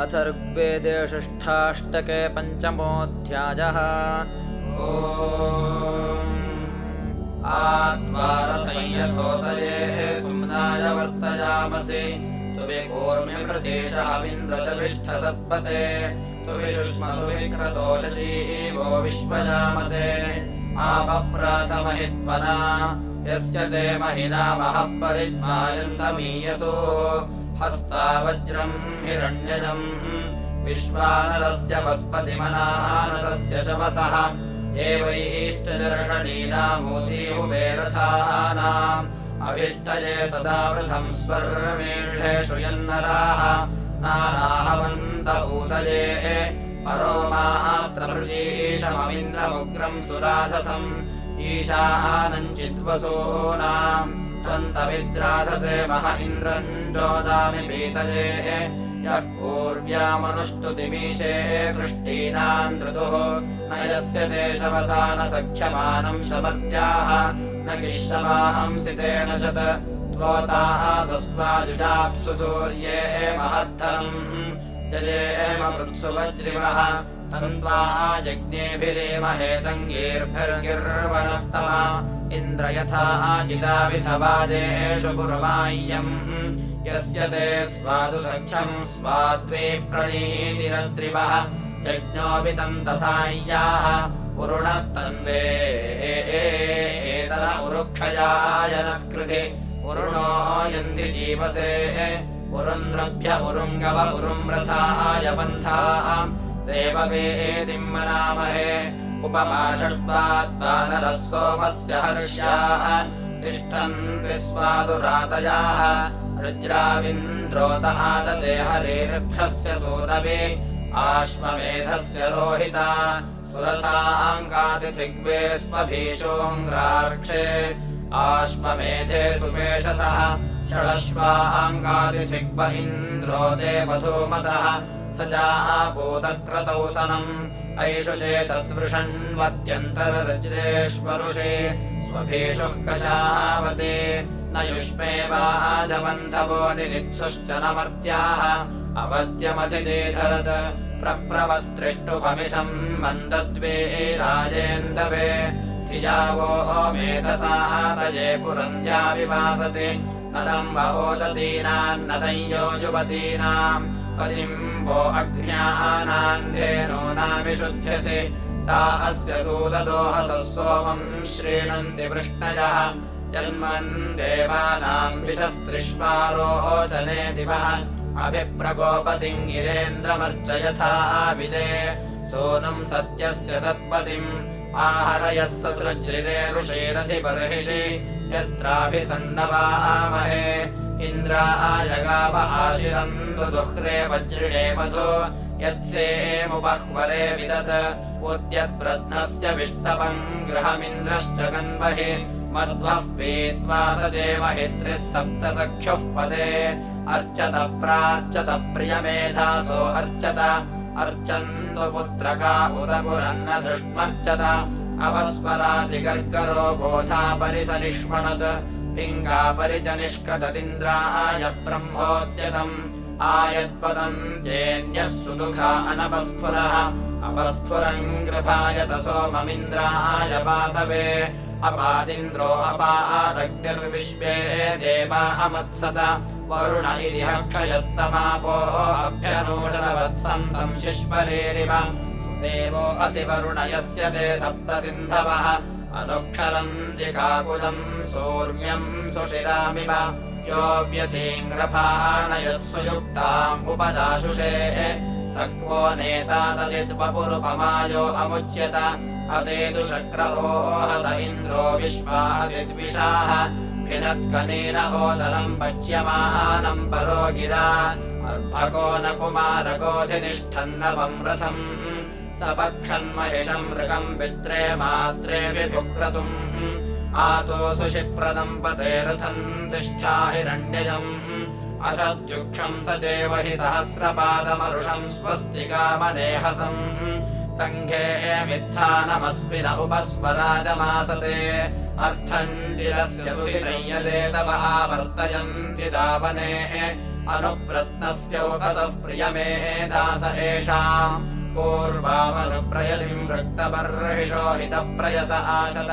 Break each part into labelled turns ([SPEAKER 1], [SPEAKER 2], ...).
[SPEAKER 1] अथ ऋग्वेदे षष्ठाष्टके पञ्चमोऽध्यायः।
[SPEAKER 2] आत्मा रथयथोदये सुम्नाय वर्तयामसि तुविकूर्म्यमृतेशविन्द्रशविष्ठसत्पते तुविशुष्मतु विक्रतोषजीवो विश्वजामते आपप्राथमहित्वना यस्य ते महिना महः परिज्ञायन्तमीयतो हस्तावज्रम् हिरण्यजम् विश्वानरस्य वस्पतिमनानतस्य शवसः एवैश्चर्षणीनामोदीहुवेरथानाम् अभिष्टये सदा वृथम् स्वर्मेढेषु यन्नराः नानाहवन्त ऊतये परो मात्रमृजीशममिन्द्रमुग्रम् सुराधसम् ईशानञ्चिद्वसूनाम् त्वन्तमिद्राधसे मह इन्द्रम् चोदामि पीतये यः पूर्व्यामनुष्टुतिमीशे कृष्टीनाम् धृतुः न यस्य ते शवसा न सख्यमानम् शमर्त्याः न किश्शवांसि तेन शत त्वोताः सस्वायुजाप्सु सूर्ये महद्धरम् यजेम मृत्सु वज्रिवः तन्त्वा यज्ञेभिरेमहे तङ्गीर्भिर्गिर्वणस्तमा इन्द्र यथा चिदाविधवादेषु पुरमाय्यम् यस्य ते स्वादु सख्यम् स्वाद्वे प्रणीतिरद्रिवः यज्ञोऽपि तन्तसाय्याः पुरुणस्तन्वे एतन उरुक्षयायनस्कृति पुरुणो यन्ति जीवसे पुरुन्द्रभ्य पुरुङ्गव पुरुम्रथाय पन्थाः देववेदिम् मनामहे उपमाषड्वाद्वानरः सोमस्य हर्ष्याः तिष्ठन्ति स्वादुरातयाः रुद्राविन्द्रोत आदते हरेर्क्षस्य सूरवे आश्वमेधस्य रोहिता सुरथाङ्गातिथिग्वे स्वभीषोऽङ्ग्रार्क्षे आश्वमेधे सुपेशसः षडश्वाङ्गातिथिग्व इन्द्रो देवधूमतः स जापूतक्रतौ सनम् ऐषु चेतद्वृषण्वत्यन्तररज्रेष्वरुषे स्वभीषुः कशावते न युष्मेवाजबन्धवो निरित्सुश्च न मर्त्याः अवद्यमधिदेधरत् प्रप्रवस्त्रिष्टुभमिषम् मन्दद्वे राजेन्दवे धियावो मेधसातये पुरन्ध्या विवासते नदम् वहोदतीनान्नदम् यो युवतीनाम् पतिम् वो अग्न्यानान्धेनूनामिषुध्यसे ता अस्य सूददोहसः सोमम् श्रीणन्ति वृष्णयः जन्मन् देवानाम् विशस्त्रिष्वारोचने दिवः अभिप्रकोपतिम् गिरेन्द्रमर्चयथा विदे सोनम् सत्यस्य सत्पतिम् आहरयः ससृज्रिरे ऋषेरधिबर्हिषि यत्राभिसन्नवामहे इन्द्राय गाव आशिरन्तु दुह्रे वज्रिणे मधु यत्सेमुपह्वरे विदत् उद्यद्ब्रध्नस्य विष्टपम् गृहमिन्द्रश्च गन्वहि मध्वः पीत्वा स जेमहित्रिः सप्तसख्युः पदे अर्चत प्रार्चत प्रियमेधासो अर्चत अर्चन्तु पुत्रका उत पुरन्न धृष्मर्चत अवस्वरादिगर्गरो गोधा परिसनिष्मणत् पिङ्गापरिजनिष्कददिन्द्राय ब्रह्मोद्यतम् आयत्पदन्त्येन्यः सुदुःखा अनपस्फुरः अपस्फुरम् गृभायत सोममिन्द्राय पातवे अपादिन्द्रो अपादग्निर्विश्वे देवा अमत्सत वरुण इति हक्षयत्तमापो अभ्यनूषणवत्सं संशिष्परेरिव सुदेवो असि वरुण यस्य ते सप्त सिन्धवः अनुक्षरन्ति काकुलम् सूर्म्यम् सुशिरामिव यो व्यतीङ्ग्रभाणयत्सुयुक्ताम् उपदाशुषे तक्वो नेता तदिद्वपुरुपमायो अमुच्यत अतेतु शक्रवोहत इन्द्रो विश्वादिद्विषाः भिनत्कनेन ओदनम् पच्यमानम् परो गिरा अर्भको न कुमारकोऽधितिष्ठन्नवम् रथम् सपक्षन्महिषम् मृगम् पित्रे मात्रे विभुक्रतुम् आतो सुशिप्रदम् पते रथम् तिष्ठा हिरण्यजम् अथत्युक्षम् स चेव हि सहस्रपादमरुषम् स्वस्तिकामनेहसम् तङ्घे मित्थानमस्मिन उपस्वराजमासते अर्थम् चिरस्य सुहिरय्यते तव आवर्तयन्ति दावने अनुप्रत्नस्योकसः प्रियमेधास एषाम् पूर्वामनुप्रयतिम् वृक्तबर्हिषो हितप्रयस आशत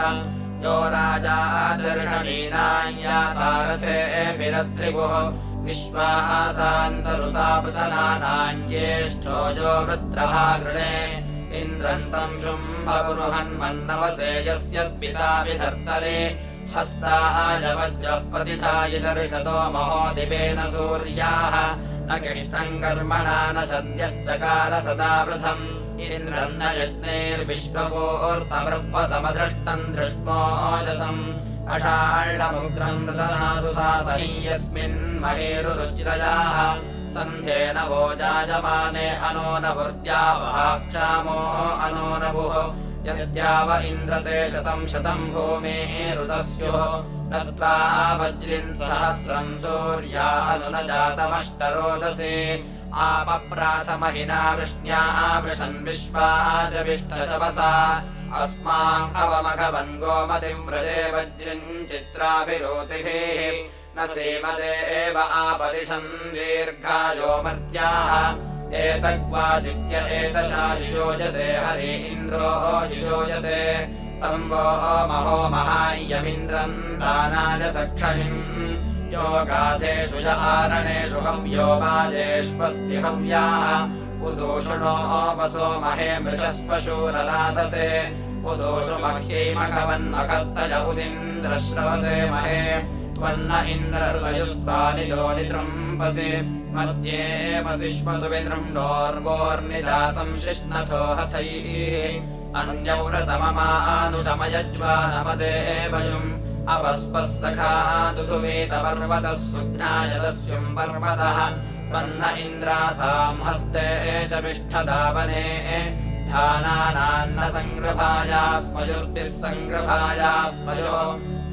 [SPEAKER 2] यो राजा दर्शनीनान्यातारथेऽभिरत्रिगुः विश्वासान्तरुतापतनानाम् ज्येष्ठो यो वृत्रः गृणे इन्द्रन्तम् शुम्भपुरुहन्मन्नवसे यस्यत्पिता विधर्तरे हस्ताय वज्रः प्रतिधायिदर्शतो महोदिवेन सूर्याः न किष्टम् कर्मणा न सद्यश्चकार सदा वृथम् इन्द्रम् न यज्ञैर्विश्वकोऽर्तमृक्वसमधृष्टम् धृष्टोजसम् अषाढमुग्रम् मृतनासु सासहि यस्मिन् महेरुरुचिरयाः सन्ध्येन वो जायमाने अनो न वृद्यावहाक्षामो अनो न भुः यद्याव इन्द्रते शतम् शतम् भूमिरुतस्युः तत्त्वा वज्रिन् सहस्रम् सूर्या अनु न जातमष्टरोदसे आपप्राथमहिना वृष्ण्या वृषन् विश्वाशविष्टशवसा अस्माम् अवमघवन् गोमतिम् व्रजे वज्रिम् चित्राभिरोतिभिः न सीमते एव आपदिशन् दीर्घायो मर्त्याः एतक्वाजित्य एतशा युयोजते हरि इन्द्रो युयोजते तम् वो महो महायमिन्द्रम् दानाय सक्षणिम् यो गाथेषु य आरणेषु हव्यो वाजेष्वस्ति हव्याः उदोषुणो वसो महे मृषस्वशूरराधसे उदोषु मह्यै मघवन्मखत्तय उदिन्द्रश्रवसे महे त्वन्न इन्द्रहृदयुष्पानिलो नितृम्बसि मध्ये वसिष्मतु विनृम्णोर्वोर्निदासं शिष्णथो हथैः अन्यव्रतममानुषमयज्वानमदेवयुम् अपस्पः सखा दुधुवेतपर्वतः सुघ्नायदस्युम् पर्वतः त्वन्न इन्द्रासाम् हस्ते शविष्ठधावने धानानान्न सङ्गृभायास्मयुर्भिः सङ्गृभायास्मयो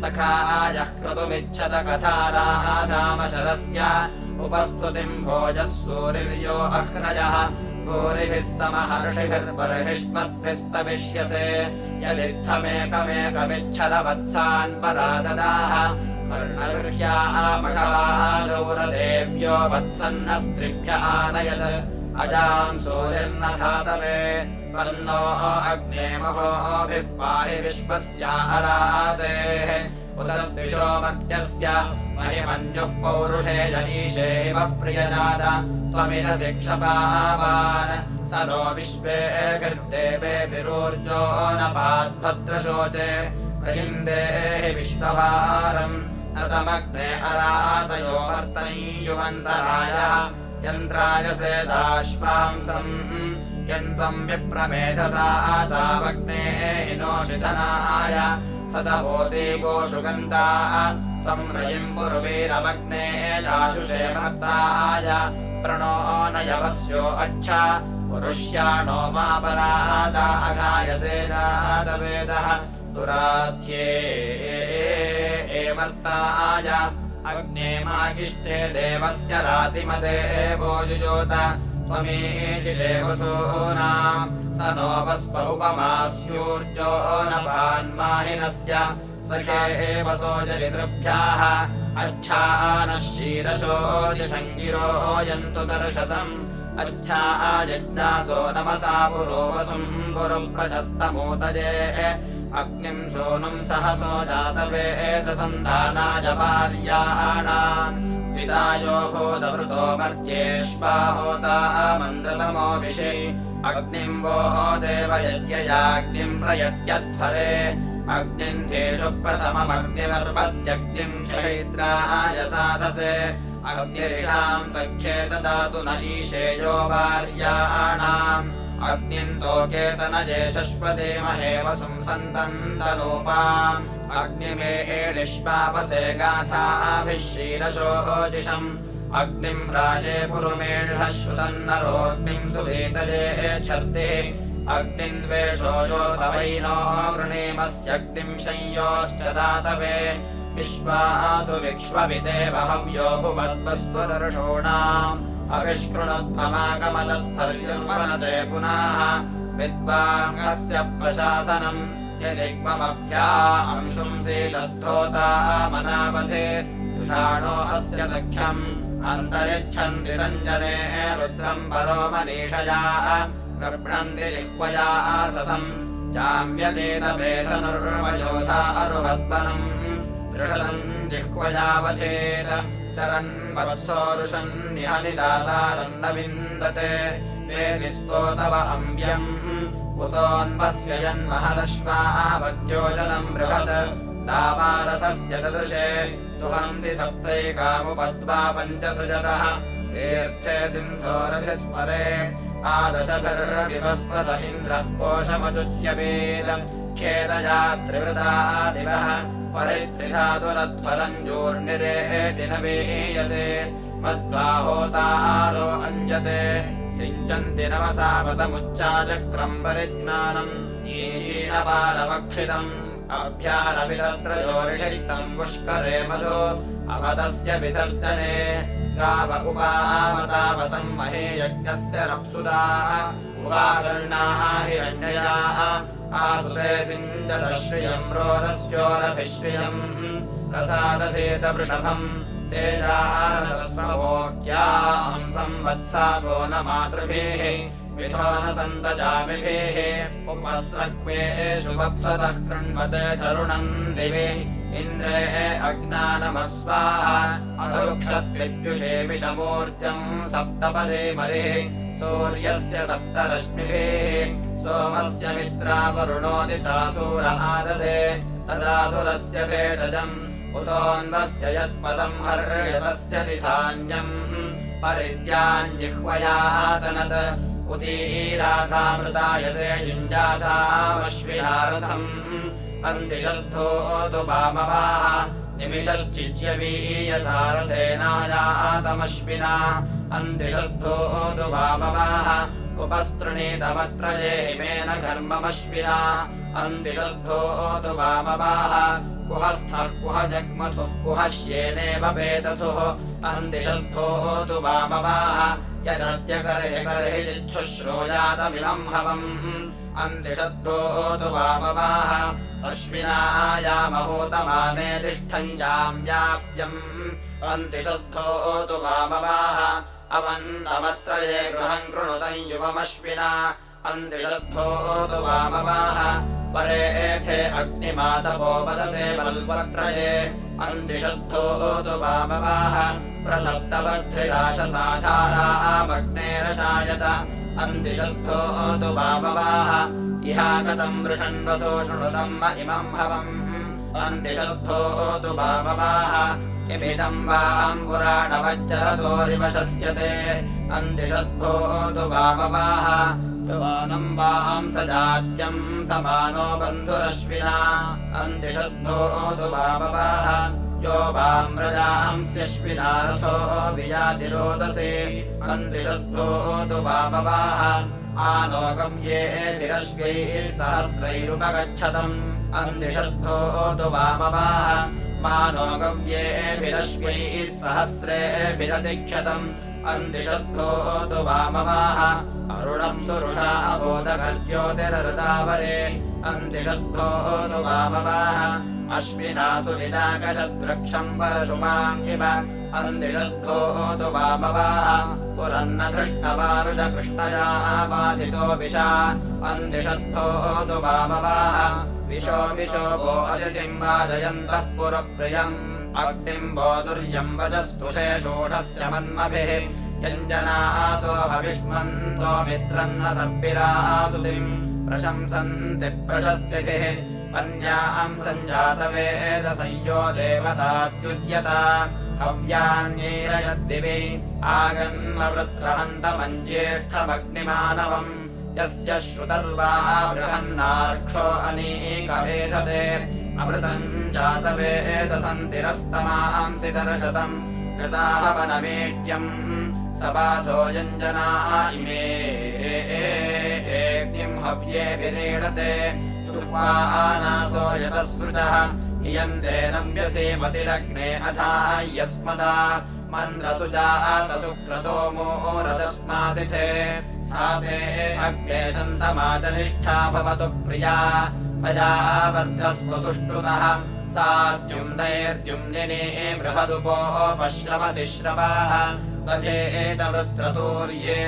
[SPEAKER 2] सखायः क्रतुमिच्छत कथाराधामशरस्य उपस्तुतिम् भोजः सूरिर्यो अह्रयः भूरिभिः समहर्षिभिर्बर्हिष्मद्भिस्तविष्यसे यदित्थमेकमेकमिच्छदवत्सान् पराददाः कर्णगृह्याः मघवाः शौरदेव्यो वत्सन्नस्त्रिभ्य आनयत् अजाम् सूरिर्न धातवे त्वन्नो अग्ने महोभिः पाहि विश्वस्या अरातेः उदद्विषो मर्त्यस्य महिमन्युः पौरुषे जनीषेवः प्रियजात त्वमिरसि क्षपावान् स नो विश्वेभिर्देवेभिरूर्जो न पाद्भद्रशोचे प्रयिन्देहि विश्वभारम् नतमग्ने अरातयो वर्तय्युमन्तरायः यन्त्राय सेदाश्वांसम् यन्त्वम् विप्रमेधसा तावग्ने हिनोषिधनाय सदवोति गोषुगन्धा त्वम् रयिम् पुर्वीरमग्ने जाशुषे मर्ताय प्रणो न यवस्यो अच्छा पुरुष्याणो मा परादा अघायते जातवेदः दुराध्ये मर्ताय अग्ने मागिष्टे देवस्य रातिमदेवो युजोत त्वमीशिषे वसूनाम् स नो वस्प उपमास्यूर्जो न भान्माहिनस्य सखे वसो जरितृभ्याः अच्छानः शीरशोऽजिषङ्गिरो यन्तु दर्शतम् अच्छायज्ञासो नमसा पुरो वसुम् पुरुप्रशस्तमूतये अग्निम् सोनुम् सहसो जातवेदसन्धानाय भार्याणाम् पितायो भूतवृतो मर्त्येष्वाहोता मन्द्रतमो विषे अग्निम् वो देवयज्ञयाग्निम् प्रयत्यध्वरे अग्निम् धेषु प्रथममग्निमर्पत्यग्निम् क्षैत्राय साधसे अग्निर्षाम् सख्ये ददातु न ईशेयो भार्याणाम् अग्निम् तोकेतनजे शश्वते महे वसुम् सन्तन्तनूपाम् अग्निमे एलिष्पापसे गाथाभिः शीरशोजिषम् अग्निम् राजे पुरुमेढः श्रुतन्नरोऽग्निम् सुवीतये छर्दिः अग्निम् द्वेषो योतवैनो गृणीमस्यग्निम् संयोश्च दातवे विश्वासु विक्ष्वविदेव हव्यो भुवद्वस्त्वदर्शोणाम् अविष्कृणुध्वमागमदत्पर्युर्वनते पुनः विद्वाङ्गस्य प्रशासनम् यदिग्ममभ्या अंशुंसि दद्धोता मनावधे युषाणो अस्य दक्षम् अन्तरिच्छन्ति रञ्जने रुद्रम् परो मनीषया गृह्णन्ति जिह्वया आससम् जाम्यतेतपेधनुर्वयोधा अरुहद्वनम् दृढतम् जिह्वयावधेत चरन् वत्सोरुषन्निहनिदातारन्न विन्दते वेदिस्तोतव अम्ब्यम् उतोऽन्वस्य यन्महदश्वावद्योजनम् बृहत् दावारथस्य ददृशे तुहन्ति सप्तैकामुपद्वा पञ्चसृजतः तीर्थे सिन्धोरधिस्मरे आदशभिर्विवस्वत इन्द्रः कोशमजुच्यवेद खेदया त्रिवृता दिवः परित्रिधातुरध्वरञ्जूर्निरेति न वेयसे मध्वा होतारो अञ्जते सिञ्चन्ति नवसावतमुच्चाचक्रम् परिज्ञानम् ईचीनपारमक्षितम् अभ्यारवितत्रयोरिषिक्तम् पुष्करे मधु अवतस्य विसर्जने गाव उपावतावतम् महे यज्ञस्य रप्सुदाः उपाकर्णाः हिरण्ययाः आसुते सिञ्चतश्रियम् रोदस्योरभिश्रियम् प्रसादधेत वृषभम् तेजारतस्मवोक्याम् संवत्सासो न मातृभिः मिथो न सन्तजामिभिः उपस्रक्वेषु वप्सतः कृण्वते तरुणम् दिवि इन्द्रे अज्ञानमस्वाहा अधुक्षत्विद्युषे विषमूर्जम् सप्तपदे मरिः सूर्यस्य सप्तरश्मिभिः सोमस्य मित्रा वरुणोदितासूर आददे तदातुरस्य भेषजम् उतोऽन्वस्य यत्पदम् हर्यतस्य निधान्यम् परित्याञ्जिह्वयातनत् उदीराथामृतायते युञ्जाथामश्विनारथम् अन्तिशद्धोतु वामवाः निमिषश्चिज्यवीयसारथेनायातमश्विना अन्तिशद्धोतु वामवाः उपस्तृणीतमत्रये हिमेन घर्ममश्विना अन्तिशद्धोतु वामवाः कुहस्थः कुह जग्मथुः कुहश्येनेव वेदथुः अन्तिशद्धोतु वामवाः यदत्यकर्हि कर्हि जिच्छुश्रूयातमिमम् हवम् अन्तिशद्धोतु वामवाः अश्विनायामहूतमाने तिष्ठञ्जाम् व्याप्यम् अन्तिशद्धोतु वामवाः अवन्तमत्रये गृहम् कृणुतम् युवमश्विना अन्तिशद्धोतु वामवाः परेथे अग्निमातपो वदते वल्वत्रये अन्तिशद्धोतु वामवाः प्रसप्तवध्रिराशसाधारामग्नेरशायत अन्तिशद्धोतु वामवाः इहागतम् वृषण्वसो शृणुतम् इमम् हवम् अन्तिशद्धोतु वामवाः किमिदम् वाम् पुराणवज्जरतोरिवशस्यते अन्तिशद्धोतु वामवाः सुवानम् वाम् सजात्यम् समानो बन्धुरश्विना अन्तिशद्धोतु वामवाः यो वाम् व्रजांस्यश्विना रथो वियातिरोदसे अन्तिशद्धोतु वामवाः आनो गव्येभिरश्वैः सहस्रैरुपगच्छतम् अन्तिशद्धोतु वामवाः मानो गव्येभिरश्वैः सहस्रेभिरतिक्षतम् अन्तिशद्धोतु वामवाः अरुणम् सुरुषा अबोधगर्ज्योतिरृतावरे अन्तिशद्धोतु वामवाः अश्विनासु विनाकशद्वृक्षम् परशुमाम् इव अन्तिशद्धोतु वामवाः पुरन्न धृष्णवारुजकृष्णया बाधितो विशा अन्तिशद्धोतु वामवाः विशो विशो वो अजसिम् वाजयन्तः पुरप्रियम् अग्निम् बोधुर्यम् वजस्तुषे शोषस्य मन्मभिः यञ्जनासो हविष्मन्तो मित्रन्न सर्पिरासुतिम् प्रशंसन्ति प्रशस्तिभिः अन्याम् सञ्जातवेद संयो देवतात्युज्यता हव्यान्यैरयद्दिवि आगन्मवृत्रहन्तमञ्ज्येष्ठमग्निमानवम् यस्य श्रुतर्वा बृहन्नार्क्षो अनीकमेधते अमृतम् जातवेदसन्तिरस्तमांसि दर्शतम् कृताहवनमेड्यम् सबाधो यञ्जना इमे एग्निम् हव्येभिरीडते दुह्वानासो यतः सृजः हियन्ते नव्यसे मतिरग्ने अथा यस्मदा मन्द्रसुजातसुक्रतो मोरदस्मातिथे सा ते अग्ने शन्तमाजनिष्ठा भवतु प्रिया त्वया वर्धस्व सुष्ठुतः साद्युम्नैर्द्युम्निने बृहदुपोपश्रवसि श्रवाः दधेतवृत्रतूर्ये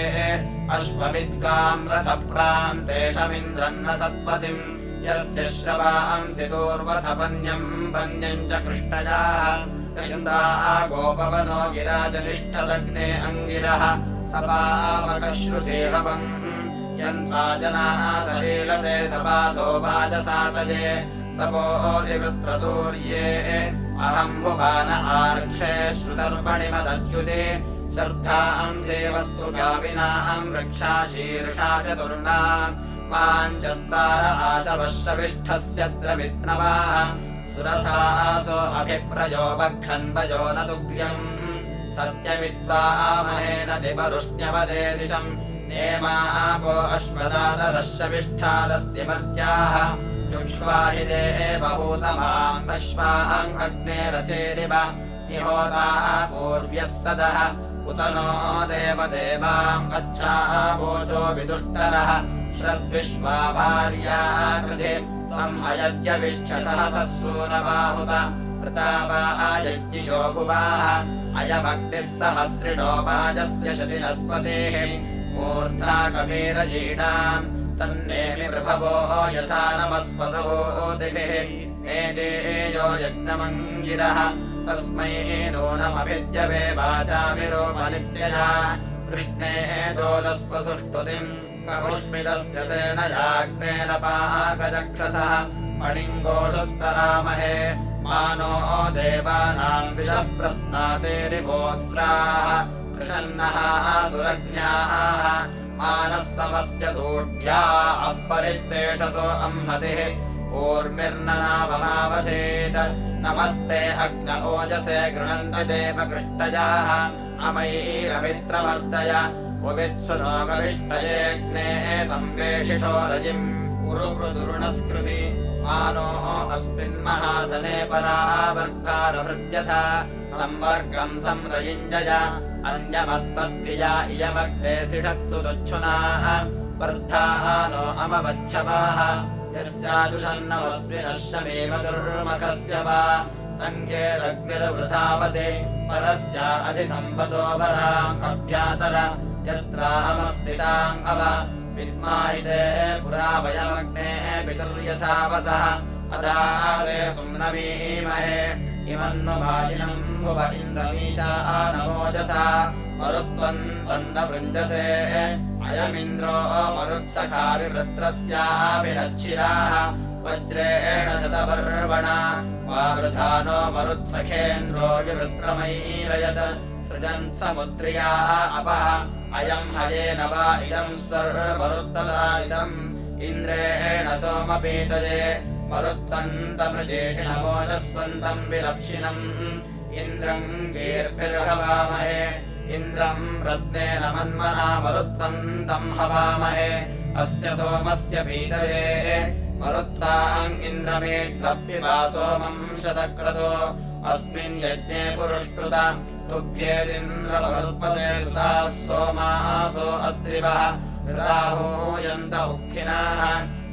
[SPEAKER 2] अश्वमिद्गाम् रथप्रान्तेषमिन्द्रन्न सत्पतिम् यस्य श्रवांसि दूर्वथपन्यम् पन्यम् च कृष्णजाः गोपवनो गिराजनिष्ठदग्ने अङ्गिरः सपावकश्रुतेहवम् यन्त्वा जनाः सलीलते सपाधो वाजसातजे सपोधिवृत्रतूर्ये अहम् भुवान आर्क्षे श्रुतर्पणिमदच्युते श्रद्धांसे वस्तु गाविनाम् रक्षा शीर्षा चतुर्णा माञ्चत्वार आशवश्रविष्ठस्य द्रवित्नवाः सुरथासो अभिप्रयो भक्षन्वयो न तुग्र्यम् सत्यमिद्वामहेन दिवरुष्ण्यवदे दिशम् नेमापो अश्वदादरश्रविष्ठादस्ति मर्त्याः युक्ष्वाहि देवहूतमाम् अश्वाम् अग्ने रचेरिव निहोताः पूर्व्यः सदः उत नो देवदेवाम् गच्छावोचो विदुष्टरः श्रद्विश्वा भार्या कृते त्वम् अयज्ञविष्ठसहसः सूरबाहुत प्रतापायज्ञयो भुवाः अयमग्निः सहस्रिणो वाजस्य शतिनस्पतेः मूर्धा कवीरजीणाम् तन्नेमि प्रभवो यथा नमस्पसहोतिभिः नेदेयो यज्ञमङ्गिरः तस्मै नूनमभिद्यवे वाचाभिरोमनित्यया कृष्णे जोदस्वसुष्टुतिम् कमुष्मिदस्य सेनयाग्नेरपाकचक्षसः मणिङ्गोषस्तरामहे मानो देवानाम् विषः प्रस्नातेरिवोऽस्राः कृषन्नः सुरज्ञाः मानः समस्य दूढ्या अपरिद्वेषसो अम्हतिः ऊर्मिर्ननावमावधेत नमस्ते अग्न ओजसे गृह्णन्ति देवकृष्टजाः अमयीरमित्रमर्दय उवित्सु नो गविष्टयेऽग्ने संवेशिषो रजिम् उरुवृदुर्णस्कृति मानो अस्मिन्महाधने परावर्गारभृद्यथा संवर्गम् संरयुञ्जय अन्यमस्मद्भिया इयमग्ने सिषक्तु तुच्छुनाः वर्धानो अमवच्छवाः यस्यादुषन्नमस्मिनः शमेव दुर्मखस्य वा तङ्गेरग्निर्वृथावते परस्या अधिसम्पतो वराम् अभ्यातर यस्त्राहमस्मिताम् अव विद्माहिते पुरा वयमग्ने पितुर्यथावसः अधारे सुम्नवीमहे इमन्नु वाजिनम् भुव इन्द्रमीशा नमोजसा मरुत्वन्तन्नवृञ्जसे अयमिन्द्रो मरुत्सखाविवृत्रस्याभिरच्छिराः वज्रेण शतपर्वणा वावृधानो मरुत्सखेन्द्रो विवृत्रमैरयत् सृजन् समुद्रिया अपः अयम् हयेन वा इदम् स्वर्मरुत्तरायितम् इन्द्रेण सोमपीतये मरुत्वन्तमृजेषिणमोजस्वन्तम् विरप्शिनम् इन्द्रम् गीर्भिर्हवामहे इन्द्रम् रत्नेन मन्मना मरुत्वन्तम् हवामहे अस्य सोमस्य पीतये मरुत्वाम् इन्द्रमेध्वः पिबा सोमम् शतक्रतो अस्मिन् यज्ञे पुरुष्टुत तुभ्येदिन्द्रमरुत्पते सुताः सोमासो अद्रिवः हृदाहूयन्त उक्खिनाः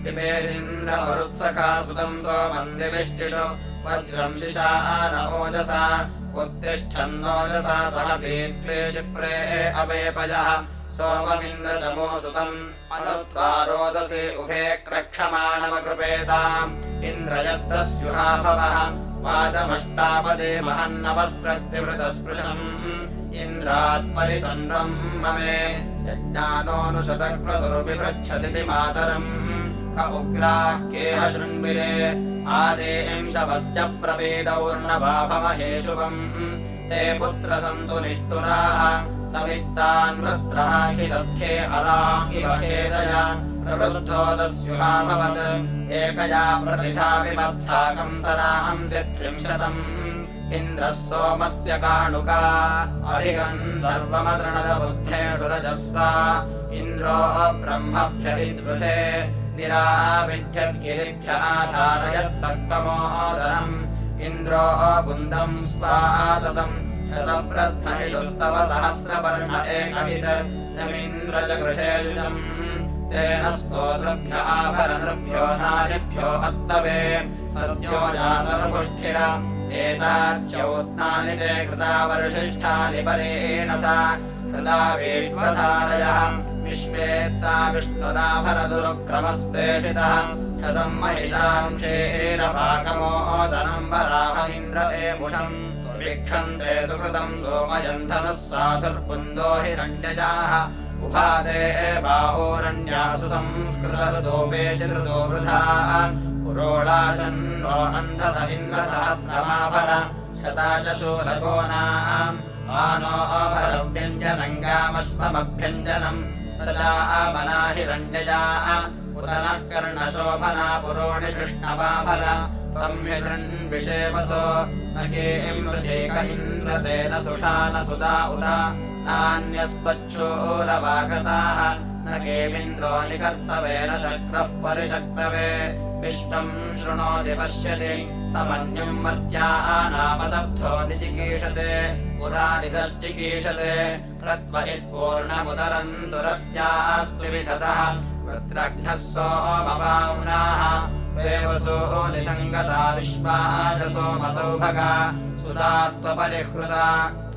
[SPEAKER 2] पिबेदिन्द्रमरुत्सखा सुतम् सोमम् दिविष्टिषु वज्रम् शिशा न ओजसा उत्तिष्ठन्नोजसा सह पीत्वे शिप्रे अवेपयः सोममिन्द्रचमो सुतम् अनुत्वा रोदसे उभे क्रक्षमाणमकृपेताम् इन्द्रयत्रस्युहाभवः वादमष्टापदे महन्नवस्रक्तिवृतस्पृशम् इन्द्रात्परितन्वम् ममे यज्ञानोऽनुशतक्रतुर्विपृच्छति मातरम् क उग्राः केह शृण्विरे आदेयम् शवस्य प्रपेदौर्णवाभमहे शुभम् ते पुत्रसन्तु निष्ठुराः सवित्तान् वृत्रहाखिदध्ये अराङ्गिव खेदय प्रवृद्धोदस्युहाभवत् एकया प्रतिथा विमत्साकम् सरांसि 30 इन्द्रः सोमस्य काणुका अभिगन्धर्वमदृणदबुद्धेषु रजस्वा इन्द्रो ब्रह्मभ्यविद्वृधे निराविध्यद्गिरिभ्यः धारयत्तक्कमोदरम् इन्द्रो बुन्दम् स्वादतम् शतप्रध्वनिषुस्तव सहस्रवर्ण एकवित् यमिन्द्रजगृषेयुजम् तेन स्तोत्रभ्य आभरनृभ्यो नारिभ्यो अत्तवे सद्यो जातर्पुष्ठिर एताच्चौत्नानि ते कृता वर्षिष्ठानि परेण सा कृता वेड्वधारयः विश्वेत्ता विष्णुराभरदुरुक्रमस्पेषितः शतम् महिषाम् क्षेरपाकमोदनम् वराह इन्द्र एमुषम् वीक्षन्ते सुकृतम् सोमयन्धनः साधुर्पुन्दो हिरण्यजाः उभाते बाहोरण्यासु संस्कृतऋतोपेशिऋतो वृथा पुरोडाशन्नो अन्धस इन्द्रसहस्रमाभर शता च शूरकोनाम् आनो अभरव्यञ्जनङ्गामश्वमभ्यञ्जनम् सदा मना हिरण्यजा उत नः कर्णशोभना पुरोणि कृष्णवाभर त्वम् हिरण्विषेवसो न के इमृधेक इन्द्रतेन सुषान सुधा उत नान्यस्पच्छोरवागताः न केमिन्द्रो निकर्तवेन शक्रः परिशक्तवे विश्वम् शृणोति पश्यति समन्यम् मर्त्यानामदब्धो निचिकीषते पुरा निदश्चिकीषते कृत्व इत्पूर्णमुदरम् दुरस्यास्तु विधतः वृत्रघ्नः सोमपाम्नाः देवसो निसङ्गता विश्वाजसोमसौभगा सुधात्वपरिहृता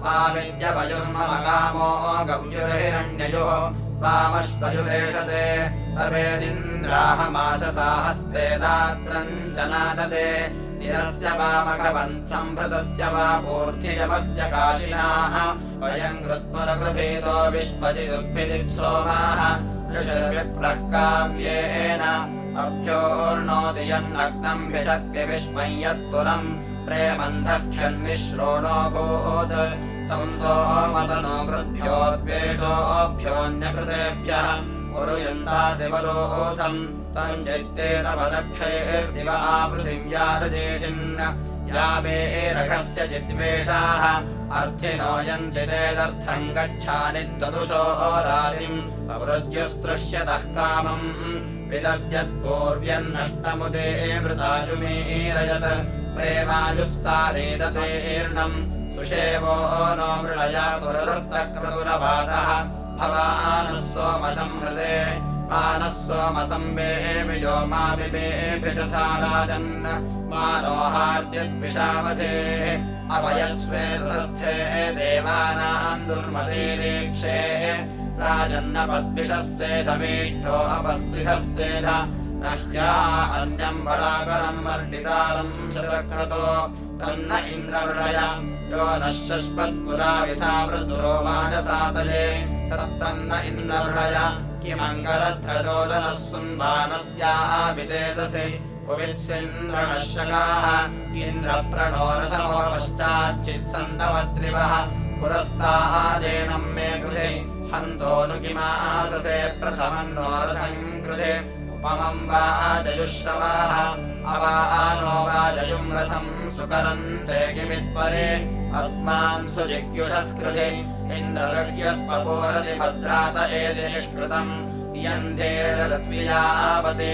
[SPEAKER 2] वाविद्यपयुर्ममगामो गव्युर्हिरण्ययोः वामश्वयुरेषते तवेदिन्द्राहमाशसाहस्ते दात्रम् च नादते निरस्य वामघवन्सम्भृतस्य वा पूर्ध्ययमस्य काशिनाः वयम् कृत्पुरगृभीतो विश्वजिदुद्भिदित्सोमाः ऋषिर्विप्रः काव्येन अभ्योर्णोति यन्नग्नम् विशक्तिविस्मय्यत्पुरम् प्रेमन्धक्षन्निःश्रोणोऽभूत् तम् सोमतनो कृभ्यो द्वेषोऽभ्योऽन्यकृतेभ्यः उरुयन्तासि वरोधम् तम् चित्तेन वदक्षैर्दिव आपृथिव्यारुदेशिन् यावेरघस्य चिद्वेषाः अर्थिनो यञ्चिदेदर्थम् गच्छानि त्वदुषो रातिम् अवृज्यस्पृश्यतः कामम् विदद्यत्पूर्व्यन्नष्टमुदे मृतायुमीरयत् प्रेमायुस्तारेदतेर्णम् सुषेवो नो मृळया पुरदृत्तक्रतुरवादः भवानः सोमसंहृते मानः सोमसंवेमिजो मा विवेभिषथा राजन् मानोहार्द्यद्विषावधेः अवयत्स्वे सुतस्थे देवानाम् दुर्मतेरीक्षे राजन्नपद्विषः सेधमीढ्यो अपस्विधः सेध नह्या अन्यम् बलाकरम् वर्णितारम् शतक्रतो तन्न इन्द्रमृळय यो नः शश्वत्पुराविथा वृद्रो वाजसातले सत्तन्न इन्द्रमृळय किमङ्गरध्रजोदनः सुन्वानस्याभिदेदसि पुवित्सिन्द्रणः शकाः इन्द्रप्रणोरथमो पश्चाच्चित्सन्दवद्रिवः पुरस्तादेनम् मे कृते हन्तोऽनु किमाससे प्रथमन्नोरथम् कृते उपमम् वाजयुश्रवाः अवानो वाजयुम् रथम् सुकरन्ते किमित्परे अस्मान् सुजिज्ञुषस्कृते इन्द्रगह्यस्पपोरसि भद्रात एति निष्कृतम् यन्धेररत्वियावते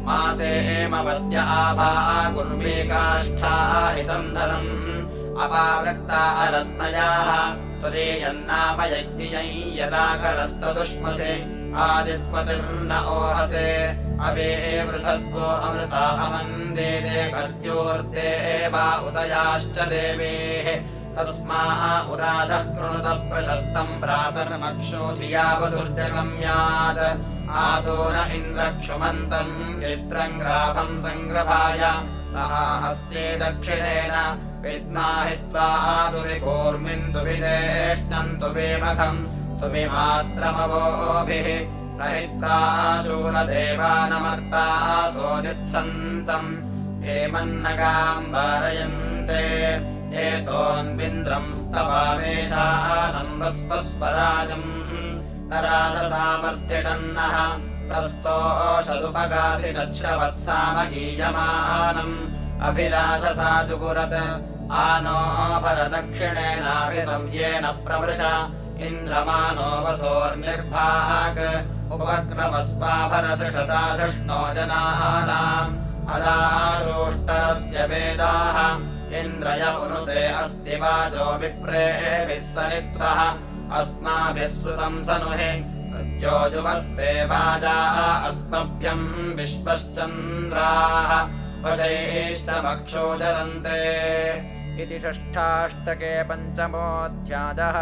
[SPEAKER 2] मासे एमवद्य आभा गुर्वे काष्ठाहितम् धनम् अपावृक्ता अरत्नयाः त्वरेयन्नामयज्ञयै यदाकरस्तदुष्मसे आदित्वतिर्न ओहसे अवे वृथद्वो अमृता अमन्देदे कर्त्योर्ते वा उदयाश्च देवेः तस्मा उराधः कृणुत प्रशस्तम् प्रातर्मक्षोधियावसुर्जगम्यात् आदो न इन्द्रक्षुमन्तम् चित्रम् ग्राभम् सङ्ग्रभाय महाहस्ते दक्षिणेन विद्माहित्वा आदुविकूर्मिन् तुविदेष्टम् तुविमघम् तुविमात्रमवोभिः प्रहित्वा शूरदेवानमर्ता सोदित्सन्तम् हेमन्नगाम् वारयन्ते एतोऽन्विन्द्रम् स्तवामेषानम् वस्वस्वराजम् नराधसामर्त्यषन्नः प्रस्तोषदुपगासि शच्छ्रवत्सामगीयमानम् अभिराधसा जुगुरत् आनो भरदक्षिणेनाभिसव्येन प्रवृश इन्द्रमानो वसोर्निर्भाग उपक्रमस्वाभरदृषता धृष्णो जनानाम् अदाशोष्टस्य वेदाः इन्द्रय पुनुते अस्ति वाजो विप्रेभिः सनित्वः अस्माभिः सुतम् सनुहे सज्जो जुवस्ते वाजा अस्मभ्यम् विश्वश्चन्द्राः वशैष्टमक्षोदरन्ते
[SPEAKER 1] इति षष्ठाष्टके पञ्चमोऽध्यायः।